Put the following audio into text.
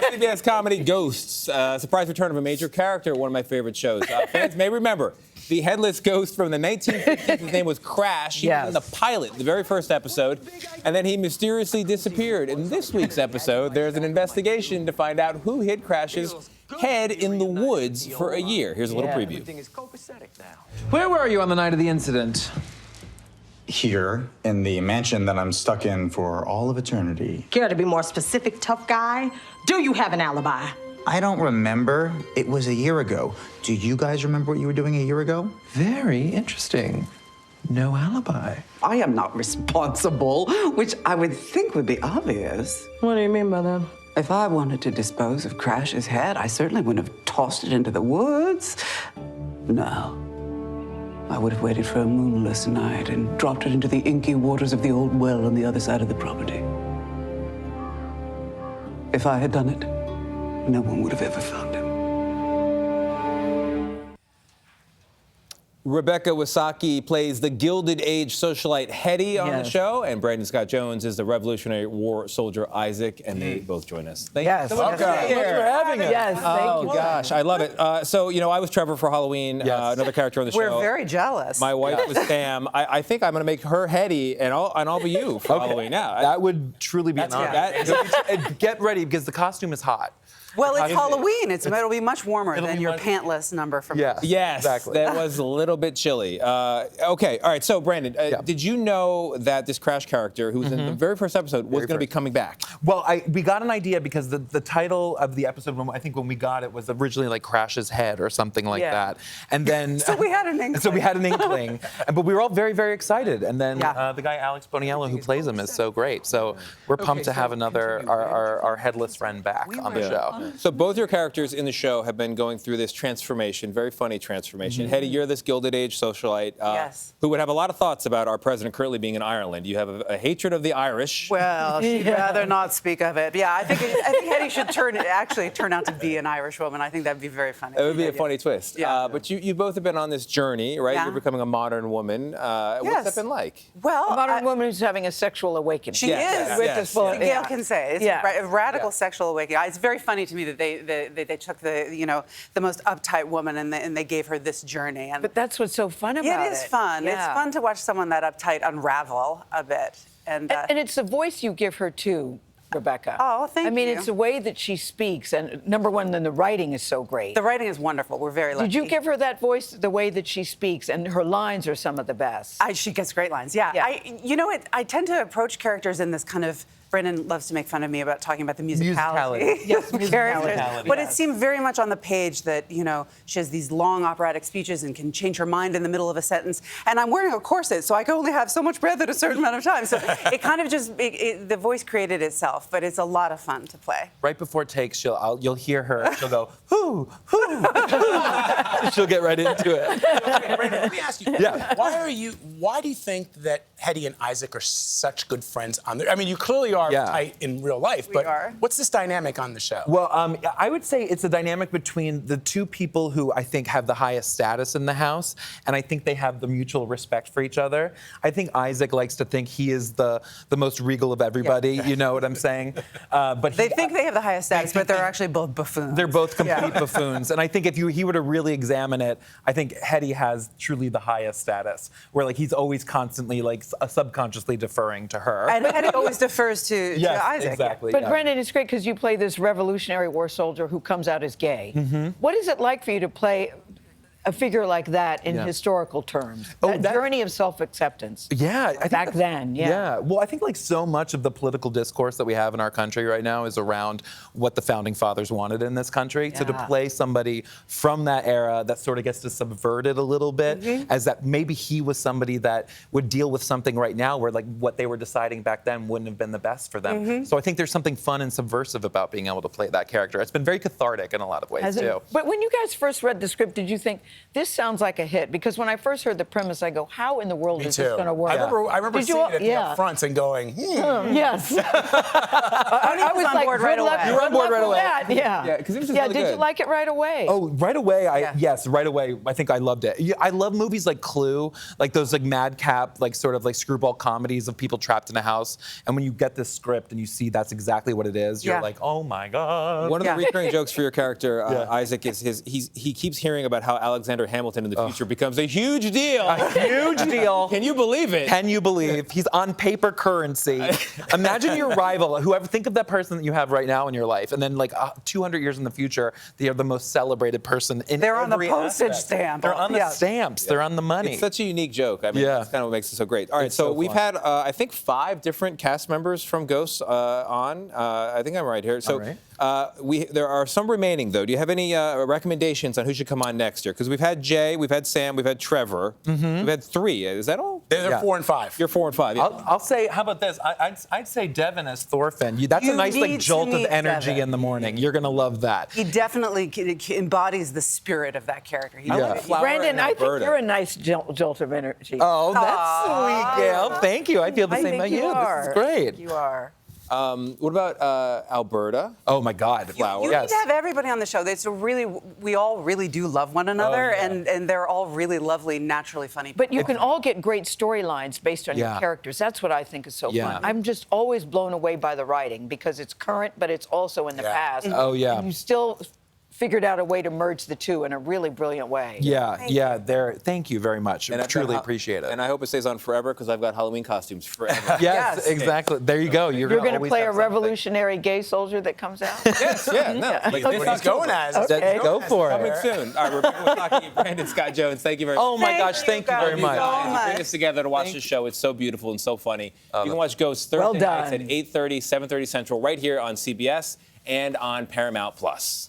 CBS comedy Ghosts, surprise return of a major character, one of my favorite shows. Fans may remember the headless ghost from the 1950s. His name was Crash. He was in the pilot, the very first episode, and then he mysteriously disappeared. In this week's episode, there's an investigation to find out who hid Crash's head in the woods for a year. Here's a little preview. Where were you on the night of the incident? Here, in the mansion that I'm stuck in for all of eternity. Care to be more specific, tough guy? Do you have an alibi? I don't remember. It was a year ago. Do you guys remember what you were doing a year ago? Very interesting. No alibi. I am not responsible, which I would think would be obvious. What do you mean by that? If I wanted to dispose of Crash's head, I certainly wouldn't have tossed it into the woods. No. I would have waited for a moonless night and dropped it into the inky waters of the old well on the other side of the property. If I had done it, no one would have ever found him. Rebecca Wisocky plays the Gilded Age socialite Hetty on the show, and Brandon Scott Jones is the Revolutionary War soldier Isaac, and they both join us. Thank you so much for having us. Yes, thank you. Oh, gosh, I love it. So, you know, I was Trevor for Halloween, another character on the show. We're very jealous. My wife was Sam. I think I'm going to make her Hetty, and I'll be you for Halloween. Yeah, That would truly be an honor. And get ready, because the costume is hot. Well, it's Halloween. It'll be much warmer than your pantless number from Yes, exactly. That was a little bit chilly. Okay, all right. So, Brandon, did you know that this Crash character, who was in the very first episode, was going to be coming back? Well, we got an idea because the title of the episode, when we got it, was originally like Crash's Head or something like that. And then so we had an inkling. But we were all very, very excited. And then the guy Alex Boniello, who plays him, is so great. So we're pumped to have another our headless friend back on the show. So both your characters in the show have been going through this transformation, very funny transformation. Hetty, you're this Gilded Age socialite who would have a lot of thoughts about our president currently being in Ireland. You have a hatred of the Irish. Well, she'd rather not speak of it. Yeah, I think Hetty should actually turn out to be an Irish woman. I think that'd be very funny. It would be a funny twist. Yeah. But you both have been on this journey, right? Yeah. You're becoming a modern woman. What's that been like? Well, a modern woman who's having a sexual awakening. She is. Gayle can say it's a radical sexual awakening. It's very funny to me that they took the most uptight woman and they gave her this journey. And but that's what's so fun about it. It is fun. Yeah. It's fun to watch someone that uptight unravel a bit. And it's the voice you give her too, Rebecca. Oh, thank you. I mean, it's the way that she speaks, and number one, then the writing is so great. The writing is wonderful. We're very lucky. Did you give her that voice, the way that she speaks, and her lines are some of the best? She gets great lines. Yeah. I tend to approach characters in this kind of. Brendan loves to make fun of me about talking about the musicality. Yes, musicality. But it seemed very much on the page that, she has these long operatic speeches and can change her mind in the middle of a sentence. And I'm wearing a corset, so I can only have so much breath at a certain amount of time. So it kind of just, the voice created itself, but it's a lot of fun to play. Right before takes, you'll hear her, she'll go, hoo, hoo, hoo. She'll get right into it. Okay, Brandon, let me ask you, why do you think that Hetty and Isaac are such good friends on the, I mean, you clearly are tight in real life, but what's this dynamic on the show? Well, I would say it's a dynamic between the two people who I think have the highest status in the house, and I think they have the mutual respect for each other. I think Isaac likes to think he is the most regal of everybody, you know what I'm saying? But they think they have the highest status, but they're actually both buffoons. They're both complete buffoons, and I think if he were to really examine it, I think Hetty has truly the highest status, where like he's always constantly like subconsciously deferring to her. And Hetty always defers to Isaac. Exactly. But Brendan, it's great because you play this Revolutionary War soldier who comes out as gay. What is it like for you to play a figure like that in historical terms? That journey of self-acceptance. Yeah. Back then, Well, I think like so much of the political discourse that we have in our country right now is around what the founding fathers wanted in this country. So to play somebody from that era that sort of gets to subvert it a little bit, as that maybe he was somebody that would deal with something right now where like what they were deciding back then wouldn't have been the best for them. So I think there's something fun and subversive about being able to play that character. It's been very cathartic in a lot of ways too. But when you guys first read the script, did you think, this sounds like a hit, because when I first heard the premise, I go, how in the world Me is too. this going to work? I remember Did you seeing all- it at the yeah. upfronts and going, Yes. I was on like, board right good luck, away. You were on good board luck right with away. that. Yeah. Yeah, 'cause it was just yeah, really did you good. like it right away? Oh, right away. Yeah. Yes, right away. I think I loved it. I love movies like Clue, like those like madcap, like sort of like screwball comedies of people trapped in a house. And when you get this script and you see that's exactly what it is, you're Yeah. like, oh my god. One of the recurring jokes for your character, Yeah. Isaac, is he keeps hearing about how Alexander Hamilton in the future becomes a huge deal. A huge deal. Can you believe it? Can you believe he's on paper currency? Imagine your rival, whoever, think of that person that you have right now in your life, and then like 200 years in the future, they are the most celebrated person in They're on the every postage aspect. stamp. They're on the Yeah. stamps. They're on the money. It's such a unique joke. I mean, Yeah. that's kind of what makes it so great. All right, It's so, so we've fun. had, I think, 5 different cast members from Ghosts on. I think I'm right here. So All there are some remaining, though. Do you have any recommendations on who should come on next year? Because we've had Jay, we've had Sam, we've had Trevor. We've had 3. Is that all? they're Yeah. 4 and 5. You're 4 and 5. Yeah. I'll say, how about this? I'd say Devin as Thorfinn. That's a You nice like need to jolt of meet energy Devin. in the morning. You're gonna love that. He definitely embodies the spirit of that character. He Yeah. really- Flower Brandon, and I think Alberta. you're a nice jolt of energy. Oh, that's sweet, Gail. Thank you. I feel the I same think about you you. are. This is great. You are. What about Alberta? Oh my God. Flower. You Yes. need to have everybody on the show. We all really do love one another, yeah. and they're all really lovely, naturally funny. But you can all get great storylines based on Yeah. your characters. That's what I think is so Yeah. fun. I'm just always blown away by the writing, because it's current, but it's also in the Yeah. past. Oh, yeah. And you still figured out a way to merge the two in a really brilliant way. Yeah. Thank you very much. And I I've truly got appreciate it. And I hope it stays on forever, because I've got Halloween costumes forever. Yes, Yes. exactly. There you go. You're going to always play a have something. revolutionary gay soldier that comes out? Yes, yeah, no. Like, What he's going as. Okay. Go for it. Coming soon. All right, Rebecca Wisocky, Brandon Scott Jones, thank you very much. Oh my Thank gosh, you thank you very guys much. so You much. bring us together to watch this show. It's so beautiful and so funny. You can watch Ghosts Well Thursday nights done. at 8:30, 7:30 Central, right here on CBS and on Paramount Plus.